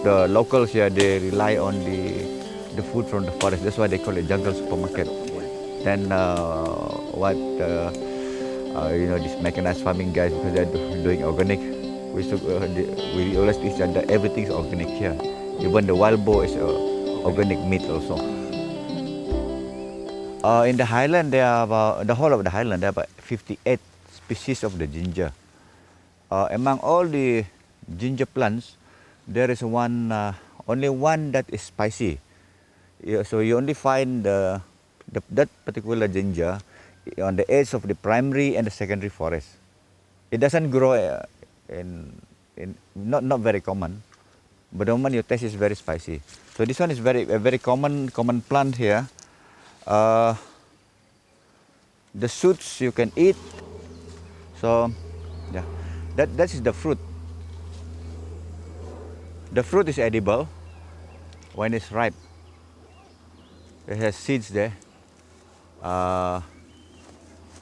The locals here, they rely on the food from the forest. That's why they call it jungle supermarket. Then these mechanized farming guys, because they're doing organic, we always teach that everything is organic here. Even the wild boar is organic meat also. In the highland, there are the whole of the highland, there are about 58 species of the ginger. Among all the ginger plants, there is only one that is spicy. So you only find that particular ginger on the edge of the primary and the secondary forest. It doesn't grow not very common, but the moment you taste, it's very spicy. So this one is a very common plant here. The shoots you can eat. So yeah, that is the fruit. The fruit is edible when it's ripe. It has seeds there.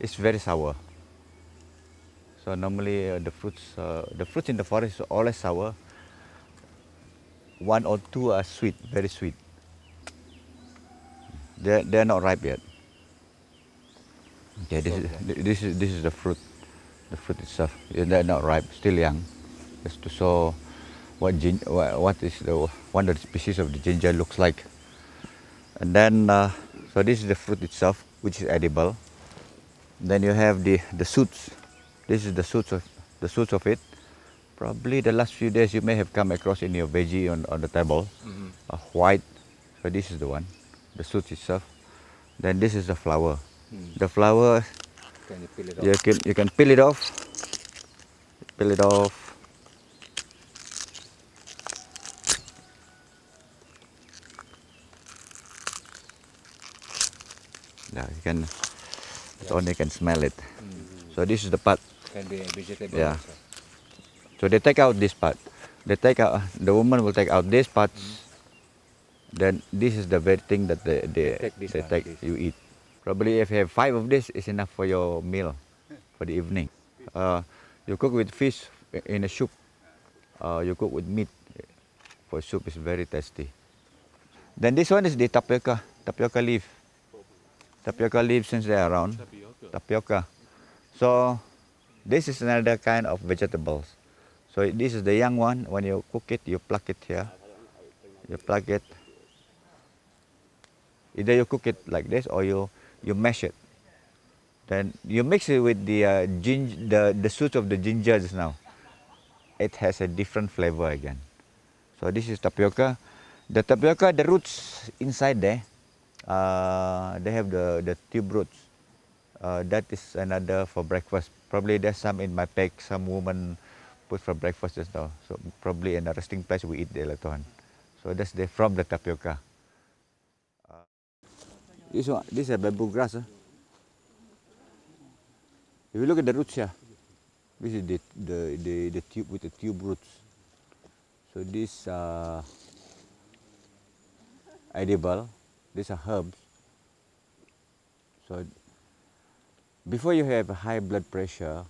It's very sour. So normally the fruits in the forest are always sour. One or two are sweet, very sweet. They're not ripe yet. Okay, this is the fruit itself. They're not ripe, still young. Just to show what is one of the species of the ginger looks like. And then so this is the fruit itself, which is edible. Then you have the shoots. This is the shoots of it. Probably the last few days you may have come across in your veggie on the table, white. So this is the one, the shoots itself. Then this is the flower. The flower, can you peel it off? You can peel it off. Peel it off. Yeah, you can. Yes. Only can smell it. So this is the part. Can be a vegetable. Yeah. Also. So they take out this part. The woman will take out this part. Then this is the very thing that you eat. Probably if you have 5 of this, it's enough for your meal for the evening. You cook with fish in a soup. You cook with meat for soup. It's very tasty. Then this one is the tapioca leaf. Tapioca leaf, since they're around. Tapioca. So this is another kind of vegetables. So this is the young one. When you cook it, you pluck it here. You pluck it. Either you cook it like this or you mash it. Then you mix it with the shoots of the ginger just now. It has a different flavor again. So this is tapioca. The tapioca, the roots inside there, they have the tube roots. That is another for breakfast. Probably there's some in my pack, some woman put for breakfast just now. So probably in a resting place we eat the later on. So that's from the tapioca. This is a bamboo grass. If you look at the roots here, this is the tube with the tube roots. So these are edible. These are herbs. So before you have high blood pressure,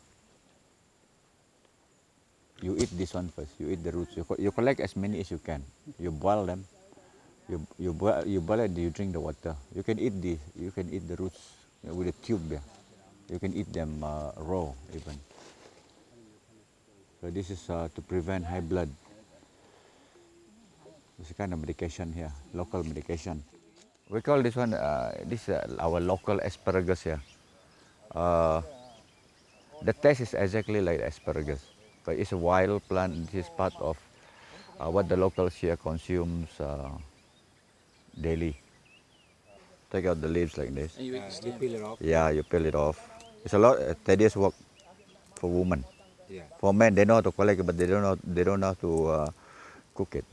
you eat this one first. You eat the roots. You collect as many as you can. You boil them. You boil it. You drink the water. You can eat this. You can eat the roots with a tube there. You can eat them raw even. So this is to prevent high blood. This kind of medication here, local medication. We call this one, our local asparagus here. The taste is exactly like asparagus, but it's a wild plant. This is part of what the locals here consumes daily. Take out the leaves like this. And you peel it off? Yeah, you peel it off. It's a lot tedious work for women. Yeah. For men, they know how to collect it, but they don't know how to cook it.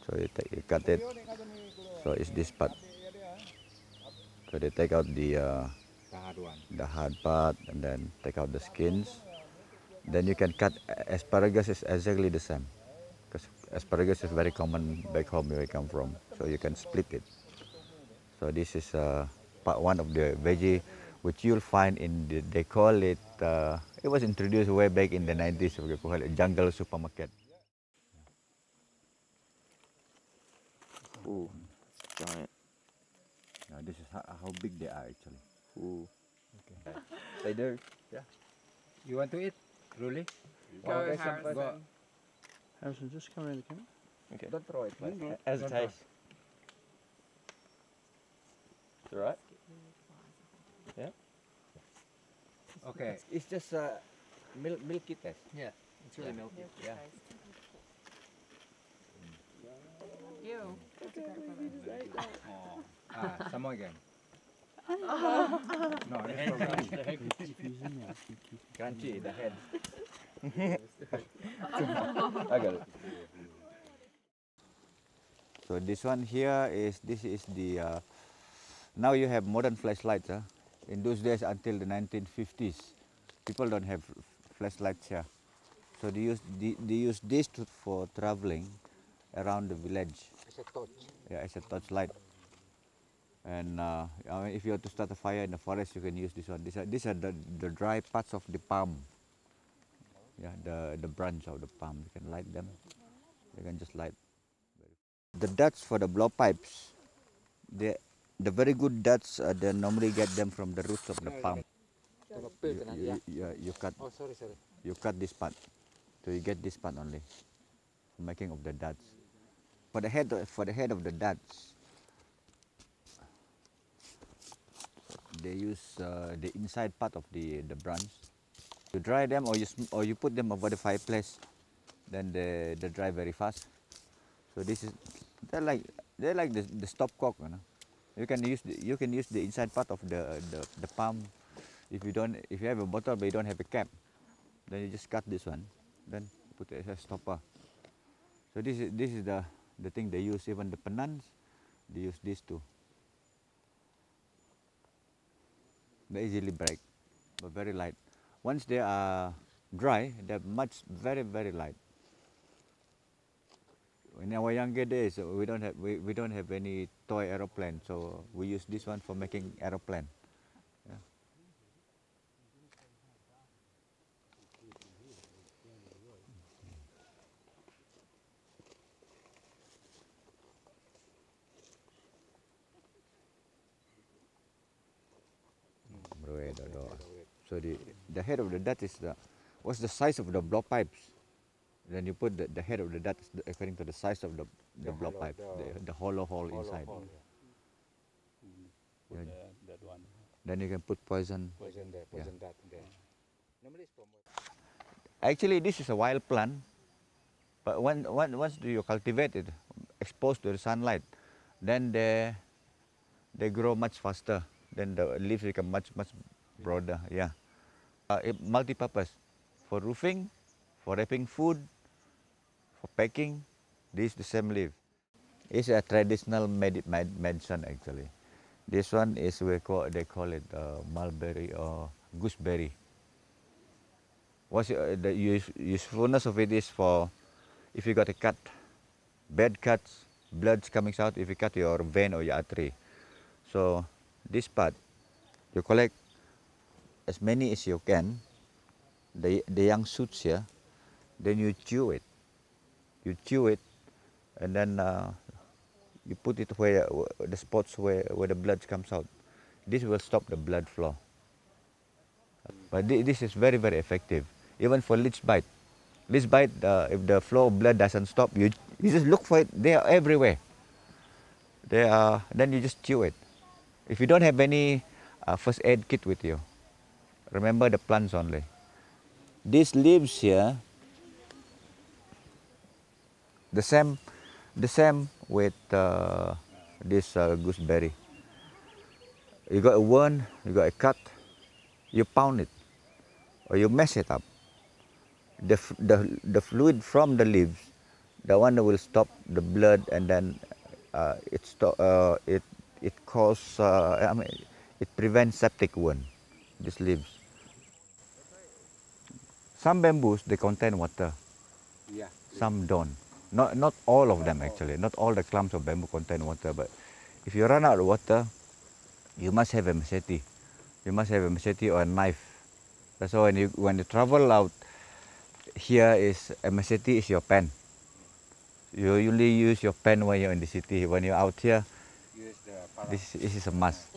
So you cut it. So it's this part. So they take out the hard one. The hard part, and then take out the skins. Then you can cut. Asparagus is exactly the same, because asparagus is very common back home where I come from. So you can split it. So this is one of the veggie which you'll find in they call it, it was introduced way back in the 90s, we call it jungle supermarket. Ooh, giant. Now this is how big they are actually. Ooh. Okay. They do. You want to eat? Really? Go, Okay, Harrison. go. Harrison, just come around the camera. Okay. Don't throw it. But As a don't throw. taste. It's alright. Okay. It's just milky taste. Yeah, it's really milky. Yeah. Ew. Some more again. No, it's probably Crunchy, the head. I got it. So this one here this is the, now you have modern flashlights. Huh? In those days until the 1950s, people don't have flashlights here. So they use this for traveling around the village. It's a torch. Yeah, it's a torchlight. And I mean, if you want to start a fire in the forest, you can use this one. These are the dry parts of the palm. Yeah, the branch of the palm. You can light them. You can just light. The darts for the blowpipes, the very good darts, they normally get them from the roots of the palm. You cut. Oh, sorry. You cut this part, so you get this part only for making of the darts. For the head of the darts, they use the inside part of the branch. You dry them or you put them over the fireplace, then they dry very fast. So they're like the stopcock, you know. You can use the inside part of the palm. If you have a bottle but you don't have a cap, then you just cut this one, then put it as a stopper. So this is the thing they use. Even the penans, they use this too. They easily break, but very light. Once they are dry, they're very light. In our younger days, we don't have any toy aeroplane, so we use this one for making aeroplane. Yeah. So the head of the dart is what's the size of the blowpipes? Then you put the head of the dart according to the size of the blowpipe, the hollow hole inside. Yeah. That one. Then you can put poison. Poison there, poison that there. Normally it's from Actually, this is a wild plant, but once you cultivate it, exposed to the sunlight, then they grow much faster. Then the leaves become much broader. Yeah, multi-purpose for roofing, for wrapping food, for packing. This is the same leaf. It's a traditional medicine actually. This one is they call it mulberry or gooseberry. What's the usefulness of it is for if you got a cut, bad cuts, blood's coming out if you cut your vein or your artery. So this part, you collect as many as you can, the young shoots here, then you chew it. You chew it, and then you put it where the spots where the blood comes out. This will stop the blood flow. But this is very effective, even for leech bite. Leech bite, if the flow of blood doesn't stop, you just look for it. They are everywhere. Then you just chew it. If you don't have any first aid kit with you, remember the plants only. These leaves here, the same with this gooseberry. You got a wound, you got a cut, you pound it or you mash it up. The fluid from the leaves, the one that will stop the blood, and then it prevents septic wound. These leaves. Some bamboos they contain water. yeah. Some don't. Not all of them actually. Not all the clumps of bamboo contain water. But if you run out of water, you must have a machete You must have a machete or a knife. That's why when you travel out, here is a machete is your pen. You usually use your pen when you're in the city. When you're out here, Use the this is a must.